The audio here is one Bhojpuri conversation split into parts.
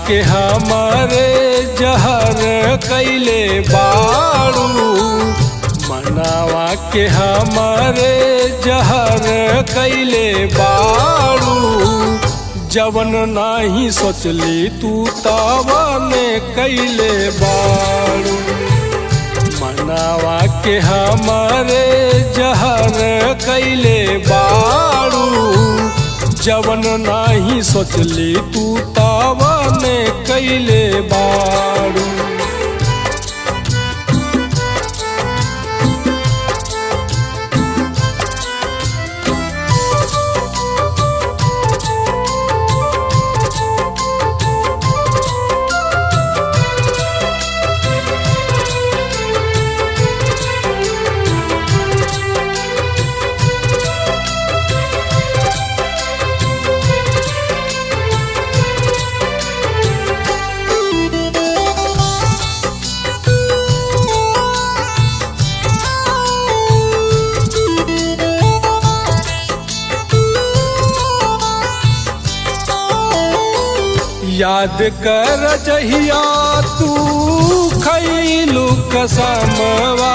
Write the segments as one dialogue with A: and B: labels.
A: के हमारे जहर कैले बाड़ू, मनावा के हमारे जहर कैले बाड़ू। जवन नाही सोचली तू तावने कैले बाड़ू, मनावा के हमारे जहर कैले बाड़ू। जवन नाही सोचली तू तावने कैले बाड़ू। याद कर जहिया तू खैलू कसमवा,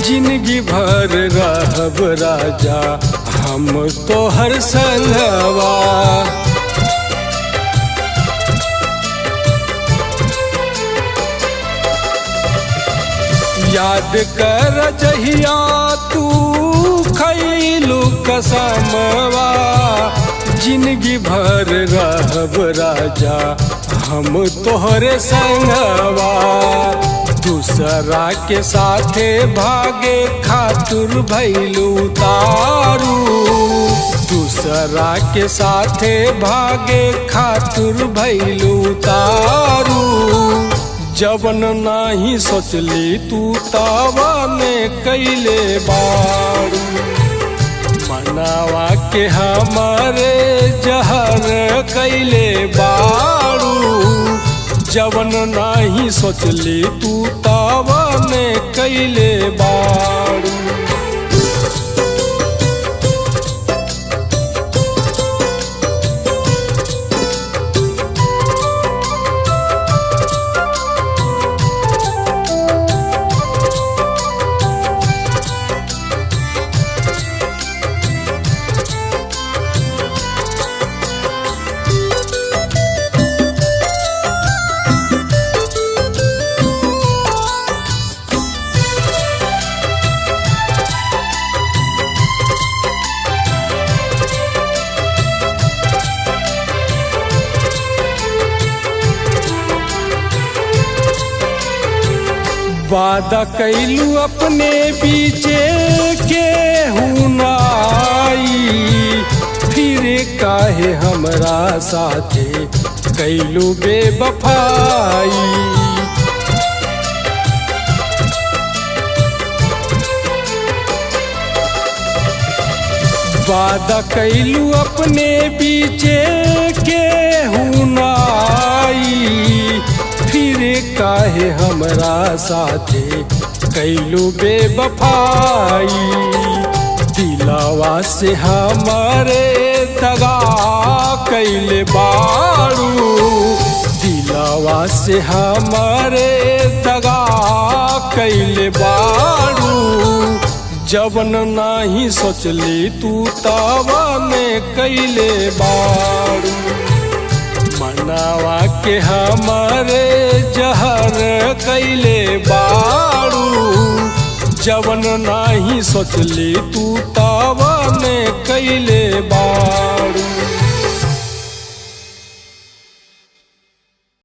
A: जिंदगी भर रहब राजा हम तोहर संगवा। याद कर जहिया तू खैलू कसमवा, जिंदगी भर रहब राजा हम तोहरे संगवा। दूसरा के साथे भागे खातिर भैलू तारू, दूसरा के साथे भागे खातिर भैलू तारू। जवन नाही सोचली तू तावने कैले बाड़ू, मनावा के हमारे जहर कैले बाड़ू। जवन नाही सोचली तू तावने कैले बाड़ू। वादा कैलू अपने बीचे के हुनाई, फिर काहे हमरा साथे कैलू बेवफाई। वादा कैलू अपने बीचे के हुनाई, फिर काहे हमरा साथे कैलू बेवफाई। दिलवा से हमारे दगा कैले बाड़ू, दिलवा से हमारे दगा कैले बाड़ू। जवन नाही सोचली तू तावने कैले बाड़ू, मनावा के हमारे जहर कैले बाड़ू। जवन नाही सोचली तू तावने कैले बाड़ू।